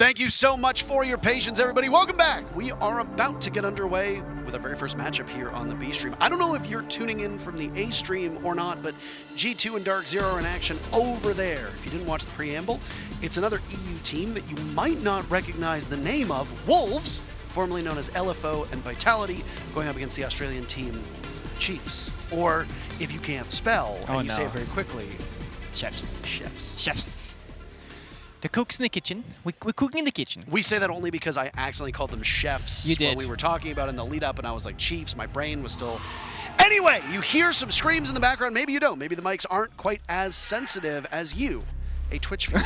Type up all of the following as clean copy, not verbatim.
Thank you so much for your patience, everybody. Welcome back. We are about to get underway with our very first matchup here on the B stream. I don't know if you're tuning in from the A stream or not, but G2 and DARKZERO are in action over there. If you didn't watch the preamble, it's another EU team that you might not recognize the name of, Wolves, formerly known as LFO and Vitality, going up against the Australian team Chiefs. Or, if you can't spell, and you say it very quickly, Chefs. Chefs. Chefs. The cooks in the kitchen. We're cooking in the kitchen. We say that only because I accidentally called them chefs when we were talking about it in the lead up, and I was like, Chiefs, my brain was still... Anyway, you hear some screams in the background. Maybe you don't. Maybe the mics aren't quite as sensitive as you, a Twitch viewer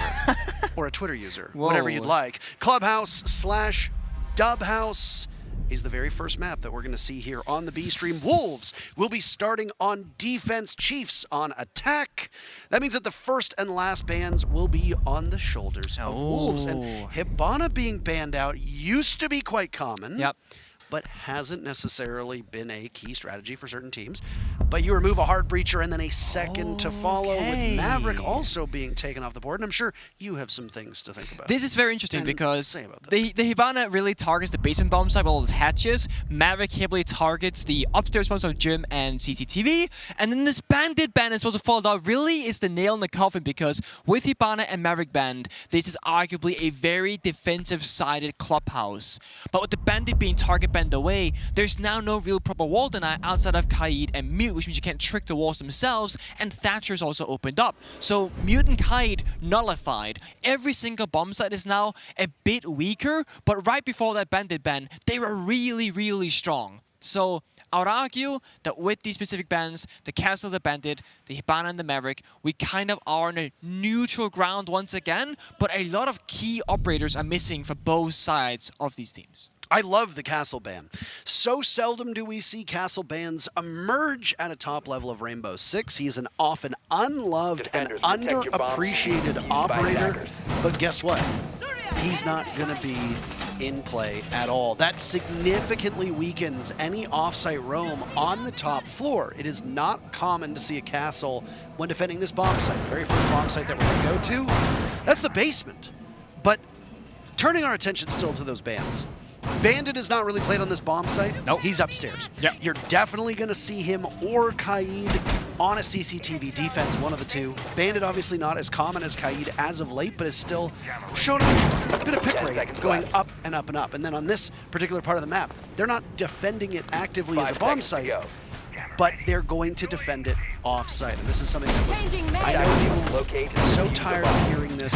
or a Twitter user, whatever you'd like. Clubhouse/Dubhouse is the very first map that we're going to see here on the B stream. Wolves will be starting on defense, Chiefs on attack. That means that the first and last bans will be on the shoulders of Wolves. And Hibana being banned out used to be quite common. Yep. But hasn't necessarily been a key strategy for certain teams. But you remove a hard breacher and then a second to follow, with Maverick also being taken off the board. And I'm sure you have some things to think about. This is very interesting because the Hibana really targets the basement bomb site with all those hatches. Maverick heavily targets the upstairs bombs of gym and CCTV. And then this bandit ban is supposed to fall down really is the nail in the coffin, because with Hibana and Maverick banned, this is arguably a very defensive-sided Clubhouse. But with the bandit being target banned away, there's now no real proper wall deny outside of Kaid and Mute, which means you can't trick the walls themselves, and Thatcher's also opened up. So Mute and Kaid nullified. Every single bomb site is now a bit weaker, but right before that bandit ban, they were really, really strong. So I would argue that with these specific bans, the Castle, the Bandit, the Hibana, and the Maverick, we kind of are on a neutral ground once again, but a lot of key operators are missing for both sides of these teams. I love the Castle ban. So seldom do we see Castle bans emerge at a top level of Rainbow Six. He is an often unloved and underappreciated operator, but guess what? He's not going to be in play at all. That significantly weakens any offsite roam on the top floor. It is not common to see a Castle when defending this bomb site. The very first bomb site that we're going to go to, that's the basement. But turning our attention still to those bans. Bandit is not really played on this bomb site. Nope. He's upstairs. Yep. You're definitely going to see him or Kaid on a CCTV defense, one of the two. Bandit obviously not as common as Kaid as of late, but is still showing a bit of pick rate going up and up and up. And then on this particular part of the map, they're not defending it actively as a bomb site, but they're going to defend it off-site. And this is something that was, I know people are so tired of hearing this.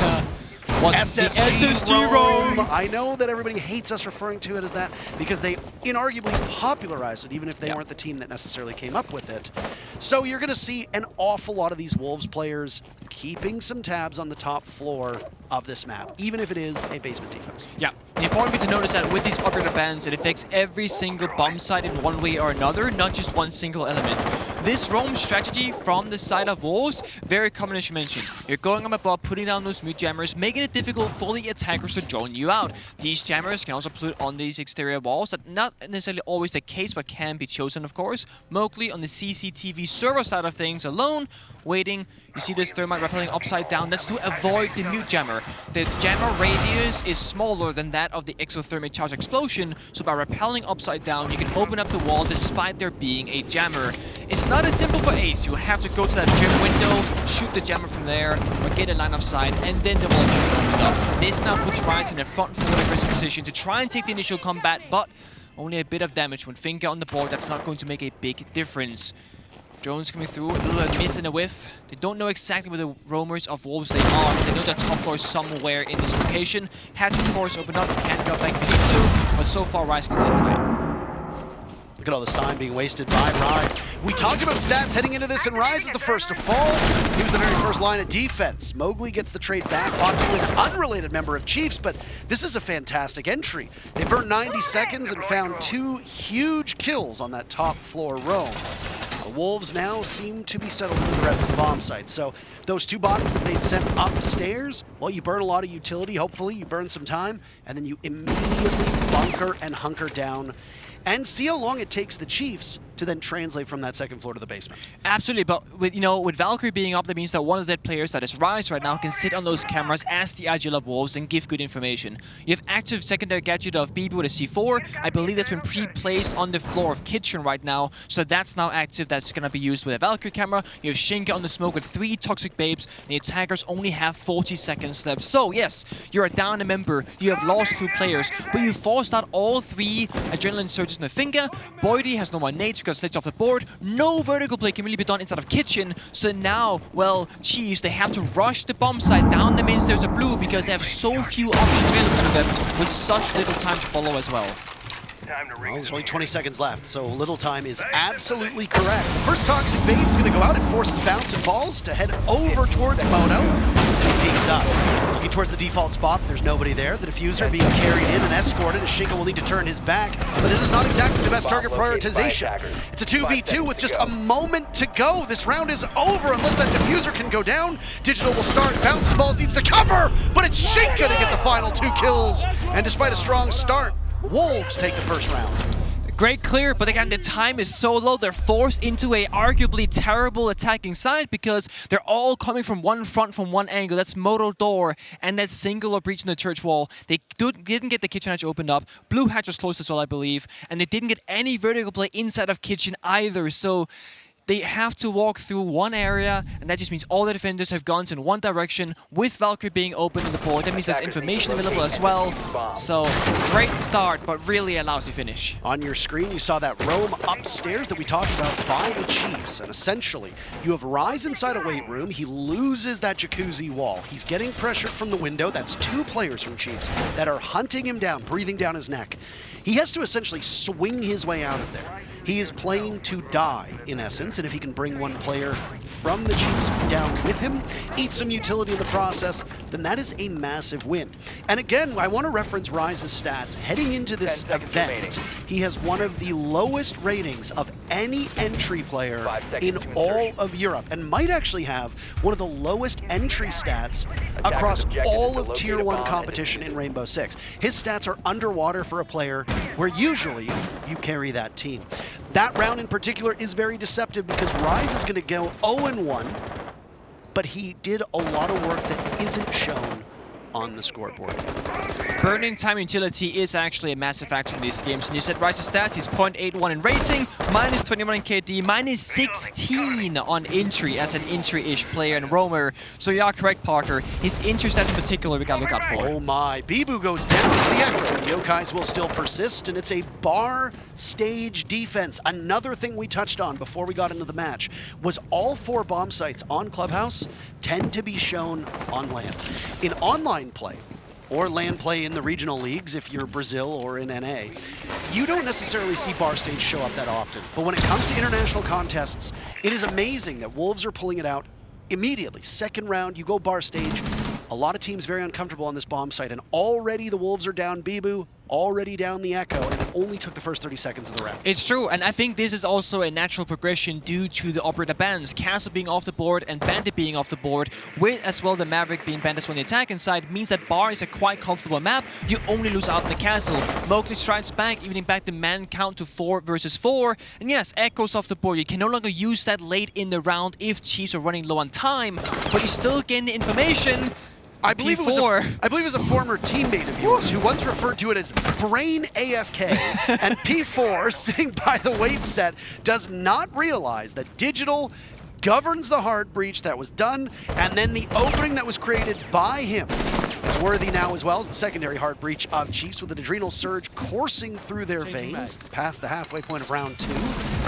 SSG roam. I know that everybody hates us referring to it as that because they inarguably popularized it, even if they weren't the team that necessarily came up with it. So you're going to see an awful lot of these Wolves players keeping some tabs on the top floor of this map, even if it is a basement defense. Yeah. The important thing to notice that with these operator bans, it affects every single bomb site in one way or another, not just one single element. This roam strategy from the side of Wolves, very common as you mentioned. You're going up above, putting down those mute jammers, making it difficult for the attackers to drone you out. These jammers can also put on these exterior walls. That's not necessarily always the case, but can be chosen, of course. Mowgli on the CCTV server side of things alone, waiting. You see this thermite rappelling upside down. That's to avoid the mute jammer. The jammer radius is smaller than that of the exothermic charge explosion, so by rappelling upside down, you can open up the wall despite there being a jammer. It's not as simple for Ace. You have to go to that gym window, shoot the jammer from there, or get a line of sight, and then the wall can be opened up. This now puts Rise in a front forward aggressive position to try and take the initial combat, but only a bit of damage. When Finger on the board, that's not going to make a big difference. Drones coming through, a little miss and a whiff. They don't know exactly where the roamers of Wolves they are. They know that top floor is somewhere in this location. Hatch, of course, open up. Can't drop like they need to, but so far Rise can sit tight. Look at all this time being wasted by Rise. We talked about stats heading into this, and Rise is the first to fall. He was the very first line of defense. Mowgli gets the trade back onto an unrelated member of Chiefs, but this is a fantastic entry. They burned 90 seconds and found 2 huge kills on that top floor roam. The Wolves now seem to be settled for the rest of the bomb site. So those 2 bodies that they'd sent upstairs, well, you burn a lot of utility, hopefully you burn some time, and then you immediately bunker and hunker down and see how long it takes the Chiefs to then translate from that second floor to the basement. Absolutely, but with Valkyrie being up, that means that one of the players that is Rise right now can sit on those cameras as the Agile of Wolves and give good information. You have active secondary gadget of BB with a C4. I believe that's been pre-placed on the floor of Kitchen right now, so that's now active. That's going to be used with a Valkyrie camera. You have Shinka on the smoke with 3 Toxic Babes, and the attackers only have 40 seconds left. So yes, you're down a member, you have lost 2 players, but you forced out all 3 Adrenaline Surges in the finger. Boydie has no more nades because Sledge off the board. No vertical play can really be done inside of Kitchen, so now, well, Chiefs, they have to rush the bomb site down the main stairs of Blue because they have so few options available to them with such little time to follow as well. Well, there's only 20 seconds left, so little time is absolutely correct. First Toxic Babe's going to go out and force the bounce and balls to head over towards Mono. He peeks up, looking towards the default spot. There's nobody there. The diffuser being carried in and escorted as Shinka will need to turn his back, but this is not exactly the best target prioritization. It's a 2v2 with just a moment to go. This round is over unless that diffuser can go down. Digital will start. Bounce and balls needs to cover, but it's Shinka to get the final 2 kills. And despite a strong start, Wolves take the first round. Great clear, but again, the time is so low. They're forced into a arguably terrible attacking side because they're all coming from one front, from one angle. That's Moto Door and that singular breach in the church wall. They didn't get the kitchen hatch opened up. Blue hatch was closed as well, I believe. And they didn't get any vertical play inside of kitchen either. So they have to walk through one area, and that just means all the defenders have guns in one direction, with Valkyrie being open in the board. That means there's information available as well. So, great start, but really a lousy finish. On your screen, you saw that roam upstairs that we talked about by the Chiefs. And essentially, you have Rise inside a weight room. He loses that jacuzzi wall. He's getting pressured from the window. That's 2 players from Chiefs that are hunting him down, breathing down his neck. He has to essentially swing his way out of there. He is playing to die, in essence, and if he can bring one player from the Chiefs down with him, eat some utility in the process, then that is a massive win. And again, I want to reference Rise's stats. Heading into this event, he has one of the lowest ratings of any entry player in all of Europe, and might actually have one of the lowest entry stats across all of Tier 1 competition in Rainbow Six. His stats are underwater for a player where usually you carry that team. That round in particular is very deceptive because Rise is going to go 0-1, but he did a lot of work that isn't shown on the scoreboard. Burning time utility is actually a massive factor in these games. And you said Rise's stats, he's 0.81 in rating, minus 21 in KD, minus 16 on entry as an entry-ish player and roamer. So you are correct, Parker. His entry stats in particular we gotta look out for. Oh my, Bibu goes down to the Echo. Yokais will still persist, and it's a bar stage defense. Another thing we touched on before we got into the match was all 4 bomb sites on Clubhouse tend to be shown on land. In online play, or LAN play in the regional leagues if you're Brazil or in NA, you don't necessarily see bar stage show up that often. But when it comes to international contests, it is amazing that Wolves are pulling it out immediately. Second round, you go bar stage. A lot of teams very uncomfortable on this bomb site, and already the Wolves are down Bibu, already down the Echo, and it only took the first 30 seconds of the round. It's true, and I think this is also a natural progression due to the operator bans. Castle being off the board and Bandit being off the board, with as well the Maverick being banned as well on the attacking side, means that bar is a quite comfortable map. You only lose out in the Castle. Mowgli strides back, evening back the man count to 4 versus 4. And yes, Echo's off the board. You can no longer use that late in the round if Chiefs are running low on time, but you still gain the information. I believe it was a former teammate of yours who once referred to it as brain AFK, and P4, sitting by the weight set, does not realize that Digital governs the hard breach that was done, and then the opening that was created by him is worthy now as well as the secondary hard breach of Chiefs with an adrenal surge coursing through their veins past the halfway point of round 2.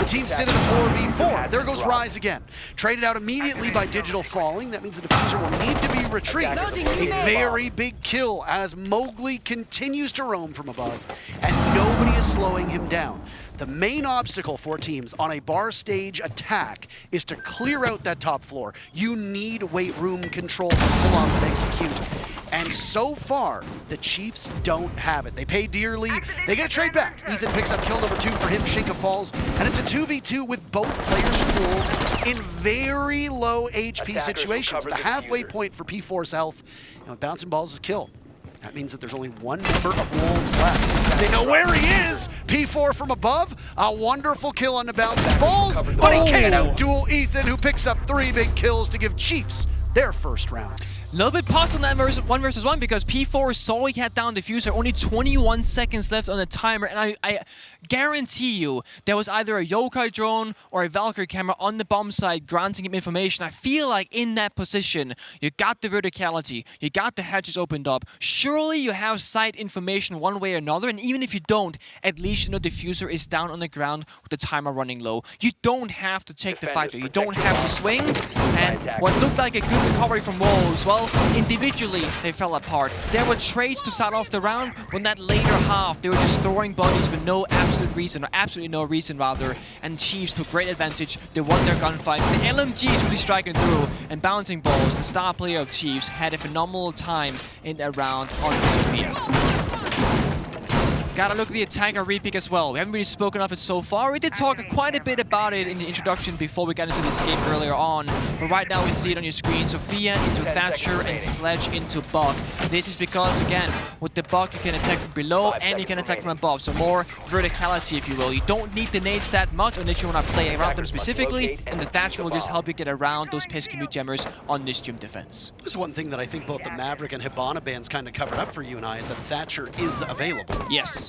The team sit at a 4v4. There goes Rise again. Traded out immediately by Digital falling. That means the diffuser will need to be retrieved. A very big kill as Mowgli continues to roam from above, and nobody is slowing him down. The main obstacle for teams on a bar stage attack is to clear out that top floor. You need weight room control to pull off and execute. And so far, the Chiefs don't have it. They pay dearly. They get a trade back. Ethan picks up kill number 2 for him. Shinka falls. And it's a 2v2 with both players from Wolves in very low HP situations. The halfway point for P4's health. And with bouncing balls is kill. That means that there's only one member of Wolves left. They know where he is. P4 from above. A wonderful kill on the bouncing balls, but he can't outduel Ethan, who picks up 3 big kills to give Chiefs their first round. A little bit paused on that 1v1 because P4 saw he had down Diffuser, only 21 seconds left on the timer, and I guarantee you there was either a Yokai drone or a Valkyrie camera on the bomb side granting him information. I feel like in that position, you got the verticality, you got the hatches opened up. Surely you have site information one way or another, and even if you don't, at least you know Diffuser is down on the ground with the timer running low. You don't have to take the fight though, you don't have to swing, and what looked like a good recovery from Wolves, well, individually they fell apart. There were trades to start off the round, but in that later half they were destroying bodies for no absolute reason, or absolutely no reason rather, and Chiefs took great advantage. They won their gunfights. The LMGs really striking through, and bouncing balls, the star player of Chiefs, had a phenomenal time in that round on Sophia. Gotta look at the attacker repick as well. We haven't really spoken of it so far. We did talk quite a bit about it in the introduction before we got into this game earlier on. But right now we see it on your screen. Sophia into Thatcher and Sledge into Buck. This is because, again, with the Buck you can attack from below and you can attack from above. So more verticality, if you will. You don't need the nades that much unless you want to play around them specifically. And the Thatcher will just help you get around those pesky mute jammers on this gym defense. This is one thing that I think both the Maverick and Hibana bans kind of covered up for you and I, is that Thatcher is available. Yes.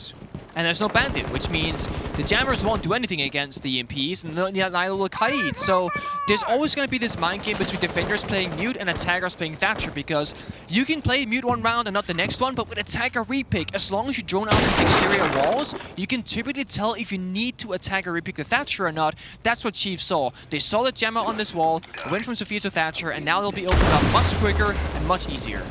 And there's no Bandit, which means the jammers won't do anything against the EMPs, and neither will Kaid. So there's always going to be this mind game between defenders playing mute and attackers playing Thatcher, because you can play mute one round and not the next one, but with attacker repick, as long as you drone out these exterior walls, you can typically tell if you need to attack or repick the Thatcher or not. That's what Chiefs saw. They saw the jammer on this wall, went from Sophia to Thatcher, and now they'll be opened up much quicker and much easier.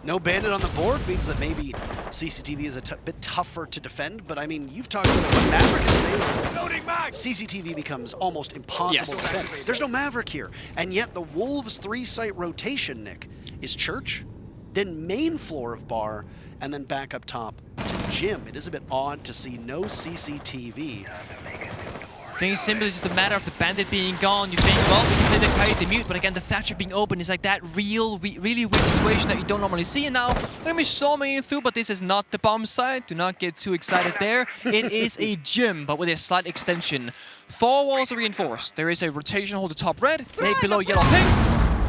No Bandit on the board means that maybe CCTV is a bit tougher to defend, but I mean, you've talked about when Maverick is available, CCTV becomes almost impossible to defend. There's no Maverick here, and yet the Wolves 3-site rotation, Nick, is Church, then main floor of Bar, and then back up top to Gym. It is a bit odd to see no CCTV. I think it's simply just a matter of the Bandit being gone. You think, well, we can play the Kaid, the mute, but again, the Thatcher being open is like that really weird situation that you don't normally see. And now, let me storming in through, but this is not the bomb side. Do not get too excited there. It is a gym, but with a slight extension. 4 walls are reinforced. There is a rotation hold the top red, nade below yellow pink.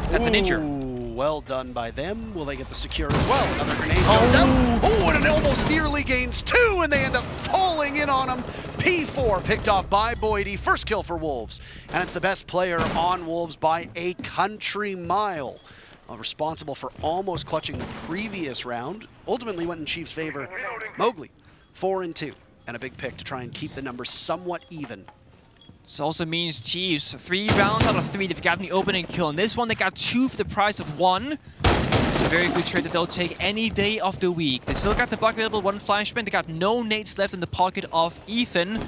That's an injure. Well done by them. Will they get the secure as well? Another grenade goes out. Oh, and it almost nearly gains 2, and they end up falling in on him. P4 picked off by Boydie. First kill for Wolves. And it's the best player on Wolves by a country mile. Responsible for almost clutching the previous round. Ultimately went in Chiefs' favor. Mowgli, 4-2. And a big pick to try and keep the numbers somewhat even. This also means Chiefs, 3 rounds out of 3, they've gotten the opening kill. In this one, they got 2 for the price of 1. It's a very good trade that they'll take any day of the week. They still got the Buck available, 1 flashbang. They got no nades left in the pocket of Ethan.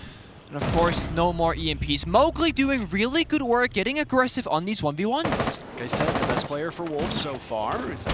And of course, no more EMPs. Mowgli doing really good work, getting aggressive on these 1v1s. Like I said, the best player for Wolves so far. It's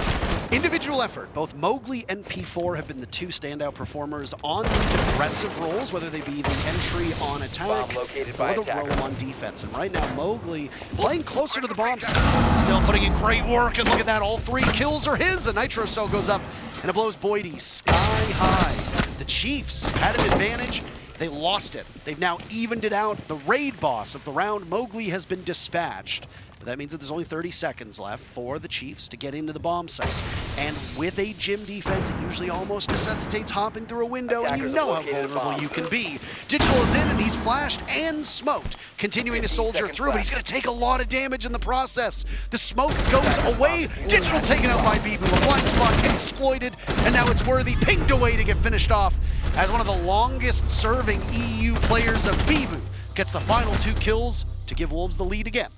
individual effort. Both Mowgli and P4 have been the 2 standout performers on these aggressive roles, whether they be the entry on attack or the roam on defense. And right now, Mowgli playing closer to the bomb site. Still putting in great work, and look at that, all 3 kills are his. A Nitro Cell goes up, and it blows Boydie sky high. The Chiefs had an advantage. They lost it. They've now evened it out. The raid boss of the round, Mowgli, has been dispatched. But that means that there's only 30 seconds left for the Chiefs to get into the bomb site. And with a gym defense, it usually almost necessitates hopping through a window, and you know how vulnerable you can be. Digital is in, and he's flashed and smoked. Continuing to soldier through, but he's going to take a lot of damage in the process. The smoke goes away. Digital taken out by Bibu. A blind spot exploited, and now it's Worthy pinged away to get finished off as one of the longest-serving EU players of Bibu gets the final 2 kills to give Wolves the lead again.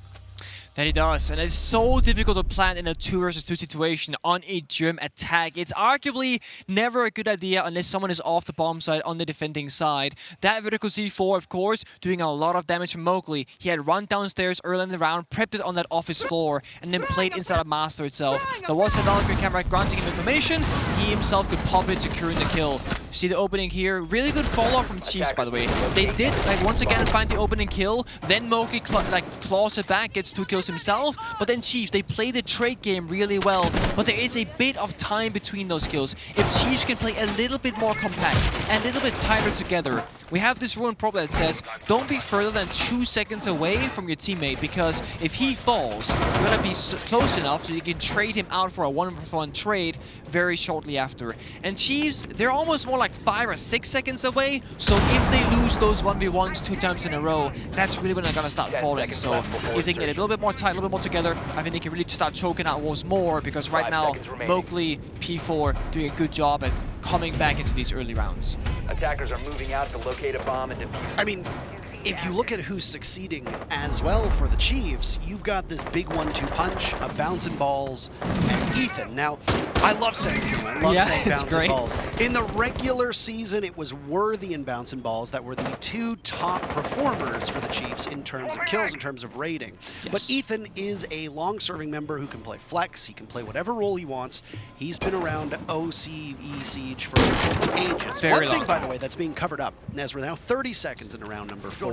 That he does, and it's so difficult to plan in a 2 versus 2 situation on a gym attack. It's arguably never a good idea unless someone is off the bomb side on the defending side. That vertical C4, of course, doing a lot of damage from Mowgli. He had run downstairs early in the round, prepped it on that office floor, and then played inside of Master itself. There was a Valkyrie camera granting him information. He himself could pop it, securing the kill. See the opening here. Really good follow-up from Chiefs, by the way. They did, like, once again find the opening kill. Then Mowgli claws it back, gets 2 kills himself. But then Chiefs, they play the trade game really well. But there is a bit of time between those kills. If Chiefs can play a little bit more compact, and a little bit tighter together, we have this rune problem that says, don't be further than 2 seconds away from your teammate, because if he falls, you're gonna be close enough so you can trade him out for a 1-for-1 trade very shortly after. And Chiefs, they're almost more like 5 or 6 seconds away, so if they lose those 1v1s 2 times in a row, that's really when they're gonna start falling. So if they can get a little bit more tight, a little bit more together, I think they can really start choking out Wolves more, because right now, Mowgli, P4 doing a good job at coming back into these early rounds. Attackers are moving out to locate a bomb and defuse. I mean, if you look at who's succeeding as well for the Chiefs, you've got this big 1-2 punch of Bouncing Balls and Ethan. Now, I love saying his name. I love saying Bouncing Balls. In the regular season, it was Worthy and Bouncing Balls that were the 2 top performers for the Chiefs in terms of kills, in terms of rating. Yes. But Ethan is a long-serving member who can play flex. He can play whatever role he wants. He's been around OCE Siege for ages. One thing, by the way, that's being covered up, as we're now 30 seconds into round number 4,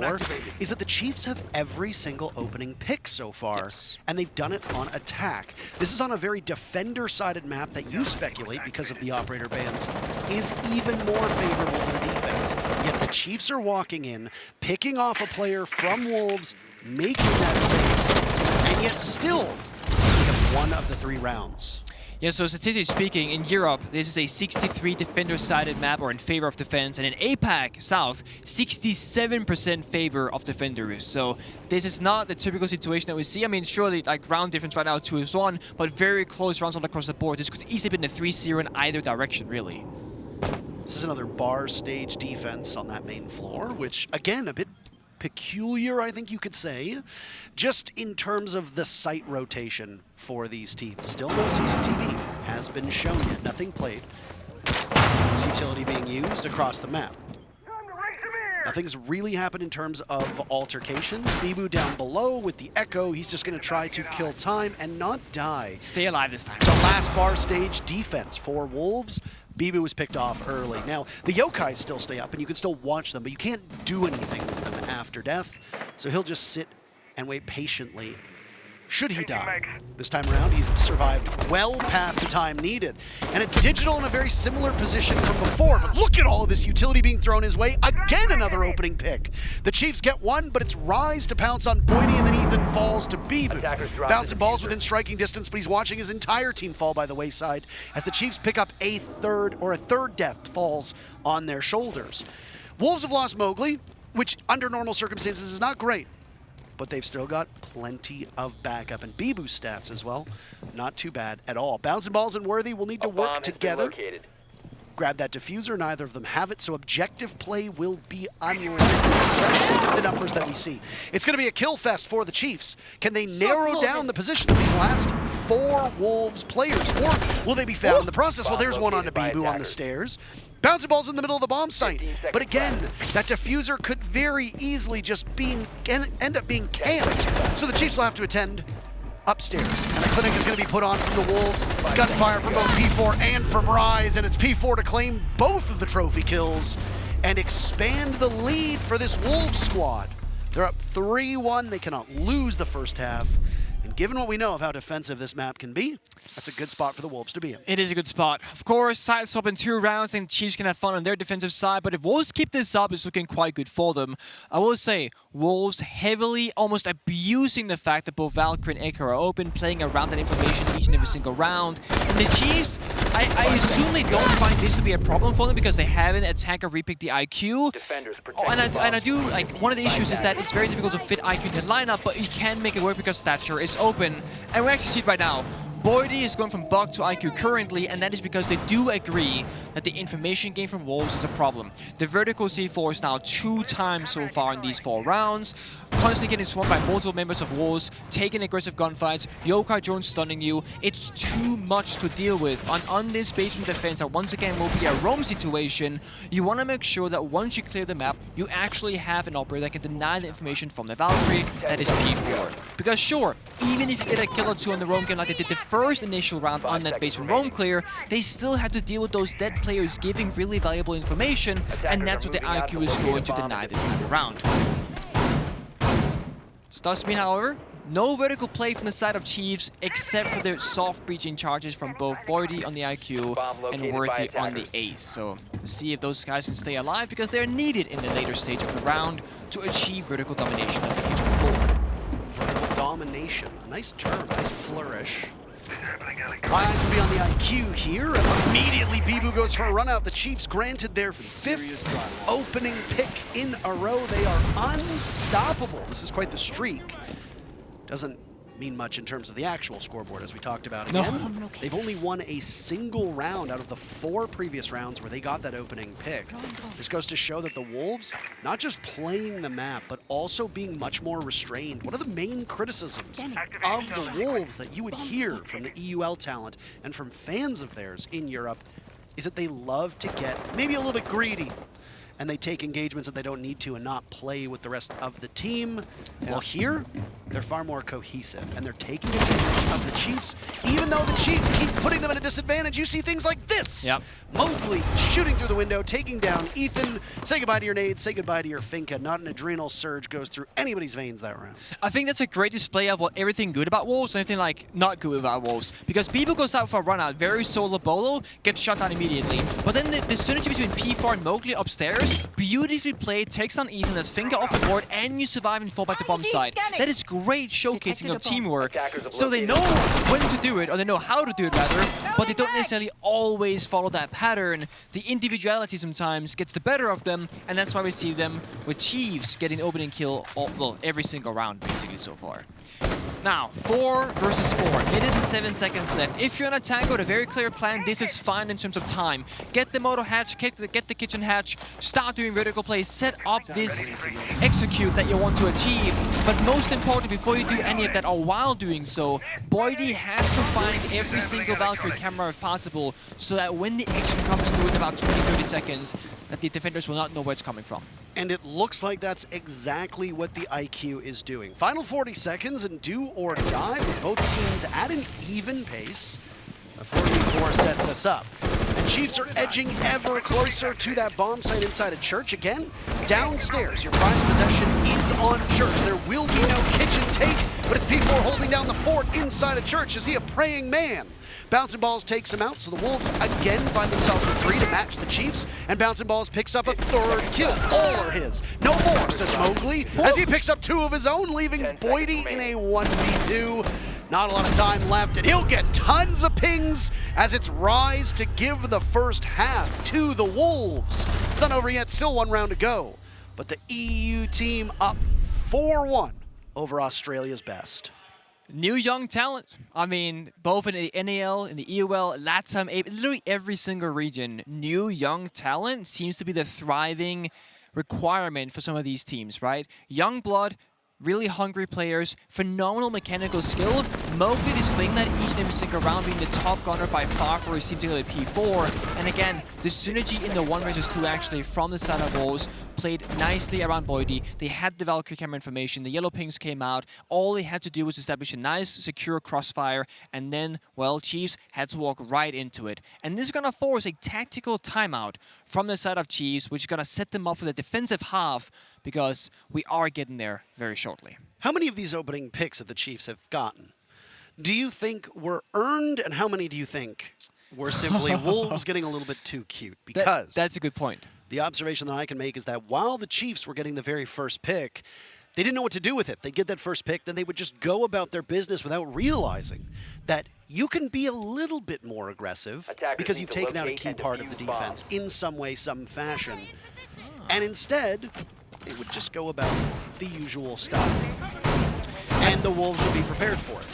is that the Chiefs have every single opening pick so far, and they've done it on attack. This is on a very defender-sided map that you speculate, because of the operator bans, is even more favorable for the defense. Yet the Chiefs are walking in, picking off a player from Wolves, making that space, and yet still have 1 of the 3 rounds. Yeah, so statistically speaking, in Europe, this is a 63 defender-sided map, or in favor of defense, and in APAC South, 67% favor of defenders. So this is not the typical situation that we see. I mean, surely, like, round difference right now, 2-1, but very close rounds all across the board. This could easily have been a 3-0 in either direction, really. This is another bar stage defense on that main floor, which, again, a bit peculiar, I think you could say, just in terms of the site rotation for these teams. Still no CCTV has been shown yet, nothing played. There's utility being used across the map. Nothing's really happened in terms of altercations. Bibu down below with the Echo. He's just going to try to kill time and not die. Stay alive this time. The last bar stage defense for Wolves. Bibu was picked off early. Now, the Yokais still stay up, and you can still watch them, but you can't do anything with them after death. So he'll just sit and wait patiently. Should he die? This time around, he's survived well past the time needed. And it's Digital in a very similar position from before, but look at all of this utility being thrown his way. Again, another opening pick. The Chiefs get 1, but it's Rise to pounce on Boydie, and then Ethan falls to Bibu. Bouncing balls within striking distance, but he's watching his entire team fall by the wayside as the Chiefs pick up a third death falls on their shoulders. Wolves have lost Mowgli, which under normal circumstances is not great, but they've still got plenty of backup, and Bibu's stats as well, not too bad at all. Bouncing Balls and Worthy will need to work together. Grab that diffuser, neither of them have it, so objective play will be unlimited, especially with the numbers that we see. It's going to be a kill fest for the Chiefs. Can they narrow down the position of these last 4 Wolves players, or will they be found in the process? Well, there's one on the Bibu on the stairs. Bouncing Balls in the middle of the bomb site. But again, that diffuser could very easily just end up being camped. So the Chiefs will have to attend upstairs. And a clinic is going to be put on from the Wolves. Gunfire from both P4 and from Rise. And it's P4 to claim both of the trophy kills and expand the lead for this Wolves squad. They're up 3-1. They cannot lose the first half. And given what we know of how defensive this map can be, that's a good spot for the Wolves to be in. It is a good spot. Of course, side swap in 2 rounds, and the Chiefs can have fun on their defensive side, but if Wolves keep this up, it's looking quite good for them. I will say, Wolves heavily, almost abusing the fact that both Valkyrie and Echo are open, playing around that information each and every single round. And the Chiefs, I assume they don't find this to be a problem for them because they haven't attacker repick the IQ. And I do, like, one of the issues is that it's very difficult to fit IQ into the lineup, but you can make it work because Stature is open. And we actually see it right now. Boydie is going from Bug to IQ currently, and that is because they do agree that the information gain from Wolves is a problem. The vertical C4 is now 2 times so far in these 4 rounds, constantly getting swamped by multiple members of Wolves, taking aggressive gunfights, Yokai drones stunning you. It's too much to deal with. On this basement defense that once again will be a roam situation, you want to make sure that once you clear the map, you actually have an operator that can deny the information from the Valkyrie, that is P4. Because sure, even if you get a kill or 2 on the roam game like they did first initial round on that basement roam clear, they still had to deal with those dead players giving really valuable information, and that's what the IQ is going to deny this time around. Stussmean, however, no vertical play from the side of Chiefs except for their soft breaching charges from both Boydie on the IQ and Worthy on the Ace. So let's see if those guys can stay alive, because they're needed in the later stage of the round to achieve vertical domination of the kitchen floor. Vertical domination. Nice term, nice flourish. My eyes will be on the IQ here, and immediately Bibu goes for a run out. The Chiefs granted their 5th opening pick in a row. They are unstoppable. This is quite the streak. Doesn't mean much in terms of the actual scoreboard, as we talked about again. No. They've only won a single round out of the 4 previous rounds where they got that opening pick. This goes to show that the Wolves, not just playing the map, but also being much more restrained. One of the main criticisms of the Wolves that you would hear from the EUL talent and from fans of theirs in Europe is that they love to get maybe a little bit greedy, and they take engagements that they don't need to and not play with the rest of the team. Yeah. Well, here, they're far more cohesive, and they're taking advantage of the Chiefs, even though the Chiefs keep putting them at a disadvantage. You see things like this. Yep. Mowgli shooting through the window, taking down Ethan. Say goodbye to your nades, say goodbye to your Finka. Not an adrenal surge goes through anybody's veins that round. I think that's a great display of what everything good about Wolves and everything like not good about Wolves. Because Bibu goes out for a run out, very solo bolo, gets shot down immediately. But then the synergy between P4 and Mowgli upstairs, beautifully played, takes down Ethan, that's Finka off the board, and you survive and fall back to bomb side. That is great showcasing of teamwork. So they know when to do it, or they know how to do it rather, but they don't necessarily always follow that pattern. The individuality sometimes gets the better of them, and that's why we see them with Chiefs getting the opening kill every single round basically so far. Now, 4 versus 4, minute and 7 seconds left. If you're on a tango, a very clear plan, this is fine in terms of time. Get the moto hatch, get the kitchen hatch, start doing vertical plays, set up this execute that you want to achieve. But most importantly, before you do any of that, or while doing so, Boydie has to find every single Valkyrie camera if possible, so that when the action comes through in about 20-30 seconds, that the defenders will not know where it's coming from. And it looks like that's exactly what the IQ is doing. Final 40 seconds and do or die with both teams at an even pace. A 4v4 sets us up. The Chiefs are edging ever closer to that bomb site inside a church. Again, downstairs, your prized possession is on church. There will be no kitchen take, but it's P4 holding down the fort inside a church. Is he a praying man? Bouncing Balls takes him out, so the Wolves again find themselves with 3 to match the Chiefs, and Bouncing Balls picks up a 3rd kill. All are his. No more, says Mowgli, as he picks up 2 of his own, leaving Boydie in a 1v2. Not a lot of time left, and he'll get tons of pings as it's Rise to give the first half to the Wolves. It's not over yet, still 1 round to go, but the EU team up 4-1 over Australia's best. New young talent. I mean, both in the NAL, in the EUL, LATAM, literally every single region, new young talent seems to be the thriving requirement for some of these teams, right? Young blood, really hungry players, phenomenal mechanical skill. Mowgli displaying that each and every single round, being the top gunner by far for his team together with P4. And again, the synergy in the 1 versus 2 actually from the side of Wolves played nicely around Boydie. They had the Valkyrie camera information, the yellow pings came out. All they had to do was establish a nice, secure crossfire, and then, well, Chiefs had to walk right into it. And this is gonna force a tactical timeout from the side of Chiefs, which is gonna set them up for the defensive half, because we are getting there very shortly. How many of these opening picks that the Chiefs have gotten do you think were earned, and how many do you think were simply Wolves getting a little bit too cute? Because that's a good point. The observation that I can make is that while the Chiefs were getting the very first pick, they didn't know what to do with it. They'd get that first pick, then they would just go about their business without realizing that you can be a little bit more aggressive because you've taken out a key part of the defense in some way, some fashion. And instead, they would just go about the usual stuff. And the Wolves would be prepared for it.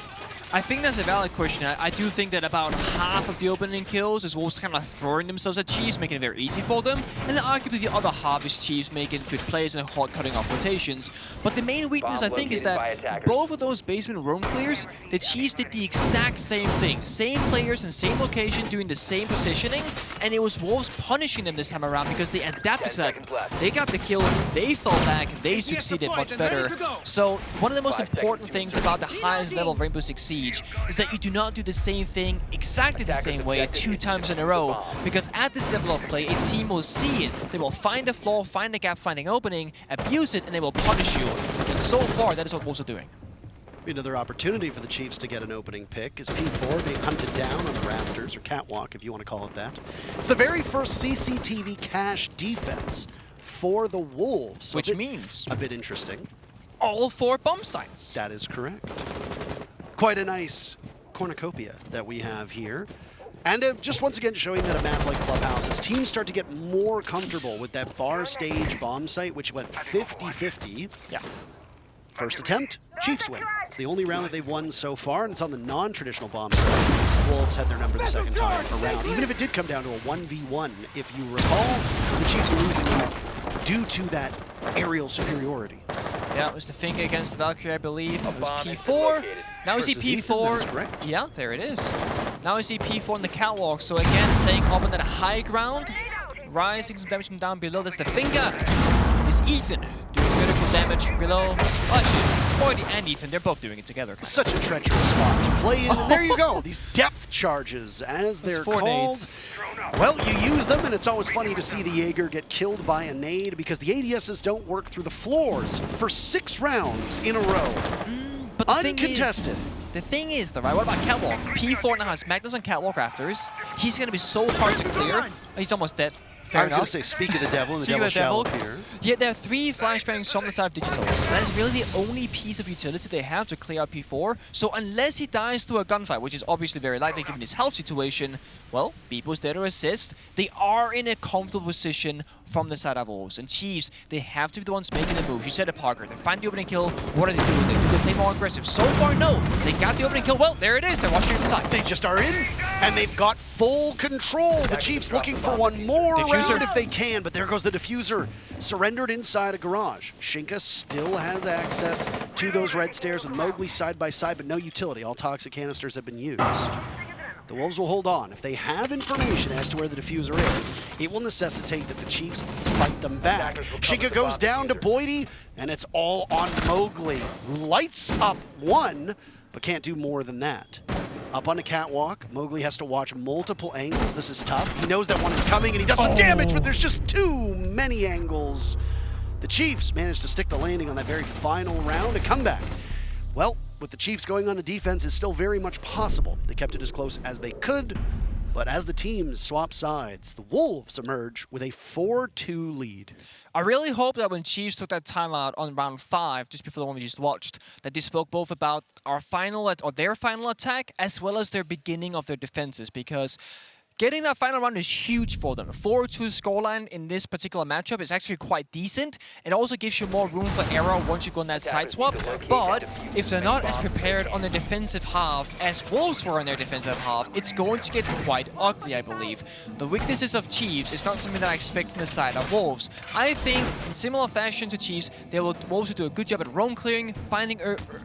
I think that's a valid question. I do think that about half of the opening kills is Wolves kind of throwing themselves at Chiefs, making it very easy for them. And then arguably the other half is Chiefs making good plays and hard cutting off rotations. But the main weakness, I think, is that both of those basement roam clears, the Chiefs did the exact same thing. Same players in same location doing the same positioning. And it was Wolves punishing them this time around because they adapted to that. They got the kill, they fell back, they succeeded much better. So one of the most important things about the highest level of Rainbow Six Siege Siege is that you do not do the same thing exactly the same way 2 times in a row, because at this level of play, a team will see it. They will find a flaw, find a gap, find an opening, abuse it, and they will punish you. And so far, that is what Wolves are doing. Another opportunity for the Chiefs to get an opening pick is P4 being hunted down on the rafters, or catwalk if you want to call it that. It's the very first CCTV cache defense for the Wolves. So Which means a bit interesting. all 4 bomb sites. That is correct. Quite a nice cornucopia that we have here. And just once again showing that a map like Clubhouse, as teams start to get more comfortable with that bar stage bomb site, which went 50-50. Yeah. First attempt, Chiefs win. It's the only round that they've won so far, and it's on the non-traditional bomb site. The Wolves had their number the second time around. Even if it did come down to a 1v1, if you recall, the Chiefs losing that due to that aerial superiority. Yeah, it was the Finka against the Valkyrie, I believe. It was P4. Now we see Versus Ethan, P4. that is correct. Yeah, there it is. Now we see P4 on the catwalk. So again, playing up on that high ground, rising some damage from down below. That's the Finka. It's Ethan doing critical damage from below. Oh, actually, Boydie and Ethan, they're both doing it together. Such a treacherous spot to play in, and there you go. These depth charges, as they're Those 4 called. nades. Well, you use them, and it's always funny to see the Jaeger get killed by a nade because the ADSs don't work through the floors for 6 rounds in a row. But the Uncontested. thing is, though, right? What about Catwalk? P4 now has Magnus on Catwalk rafters. He's going to be so hard to clear. He's almost dead. Fair I was going enough. to say, speak of the devil, and the Speak devil of the shall devil. appear. Yeah, there are 3 flashbangs from the side of Digital. That is really the only piece of utility they have to clear out P4. So unless he dies to a gunfight, which is obviously very likely given his health situation, well, Beepo's there to assist. They are in a comfortable position from the side of Wolves. And Chiefs, they have to be the ones making the moves. You said it, Parker. They find the opening kill. What are they doing? Do they play more aggressive? So far, no. They got the opening kill. Well, there it is. They're watching it decide. They just are in, and they've got full control. The Chiefs looking for one more Diffuser. round if they can, but there goes the diffuser. Surrendered inside a garage. Shinka still has access to those red stairs with Mowgli side by side, but no utility. All toxic canisters have been used. The Wolves will hold on. If they have information as to where the diffuser is, it will necessitate that the Chiefs fight them back. Shinka goes down to Boydie, and it's all on Mowgli. Lights up one, but can't do more than that. Up on the catwalk, Mowgli has to watch multiple angles. This is tough. He knows that one is coming, and he does some damage, but there's just too many angles. The Chiefs managed to stick the landing on that very final round. A comeback. Well, with the Chiefs going on the defense is still very much possible. They kept it as close as they could, but as the teams swap sides, the Wolves emerge with a 4-2 lead. I really hope that when Chiefs took that timeout on round 5, just before the one we just watched, that they spoke both about our final or their final attack as well as their beginning of their defenses, because getting that final round is huge for them. 4-2 scoreline in this particular matchup is actually quite decent. It also gives you more room for error once you go on that side swap. But if they're not as prepared on the defensive half as Wolves were on their defensive half, it's going to get quite ugly, I believe. The weaknesses of Chiefs is not something that I expect from the side of Wolves. I think, in similar fashion to Chiefs, Wolves will do a good job at roam clearing, finding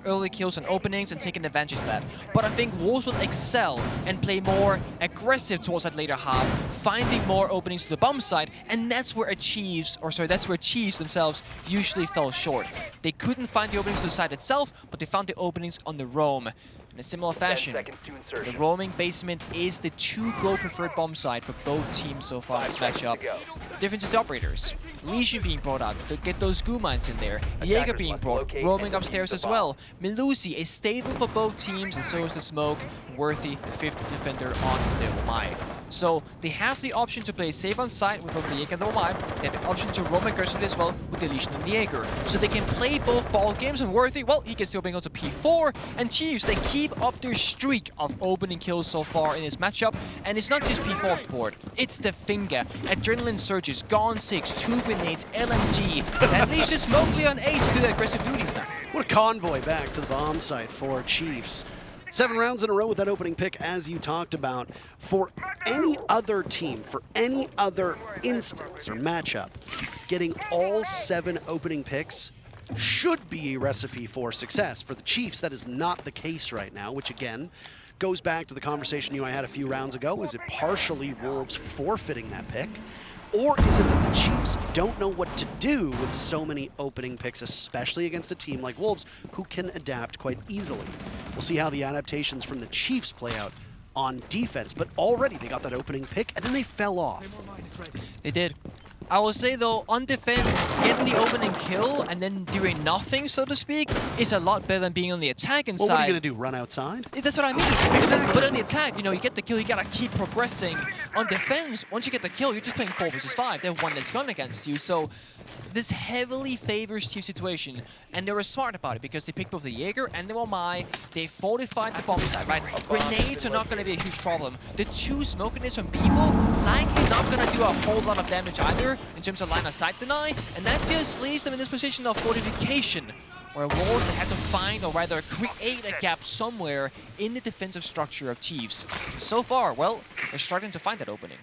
early kills and openings, and taking advantage of that. But I think Wolves will excel and play more aggressive towards that later half, finding more openings to the bomb side, and that's where Chiefs themselves usually fell short. They couldn't find the openings to the side itself, but they found the openings on the roam. In a similar fashion, the roaming basement is the 2-go preferred bomb site for both teams so far in this matchup. Difference is the operators. Legion being brought out to get those goo mines in there. Jaeger being brought, roaming upstairs as well. Melusi is stable for both teams, and so is the smoke. Worthy, the 5th defender on the Wamai. So they have the option to play safe on site with both the Jaeger and the Wamai. They have the option to roam aggressively as well with the Legion and the Jaeger. So they can play both ball games, and Worthy, well, he gets the opening onto P4. And Chiefs, they keep up their streak of opening kills so far in this matchup. And it's not just P4 off the board, it's the Finger. Adrenaline surges, Gone 6, 2 grenades, LMG. That leaves just Mowgli on Ace to do the aggressive duties now. What a convoy back to the bomb site for Chiefs. 7 rounds in a row with that opening pick, as you talked about. For any other team, for any other instance or matchup, getting all 7 opening picks should be a recipe for success. For the Chiefs, that is not the case right now, which again goes back to the conversation you and I had a few rounds ago. Is it partially Wolves forfeiting that pick? Or is it that the Chiefs don't know what to do with so many opening picks, especially against a team like Wolves, who can adapt quite easily? We'll see how the adaptations from the Chiefs play out on defense, but already they got that opening pick, and then they fell off. They did. I will say though, on defense, getting the opening kill and then doing nothing, so to speak, is a lot better than being on the attacking side. What are you going to do, run outside? That's what I mean. Exactly. But on the attack, you know, you get the kill, you gotta keep progressing. On defense, once you get the kill, you're just playing 4 versus 5. They have one less gun against you, so this heavily favors Chief situation. And they were smart about it because they picked both the Jaeger and the Wamai. They fortified the bomb site, right? Grenades are not going to be a huge problem. The 2 smoke grenades from Beebo likely not going to do a whole lot of damage either in terms of line of sight deny. And that just leaves them in this position of fortification, where Wolves they had to find or rather create a gap somewhere in the defensive structure of Chiefs. So far, well, they're starting to find that opening.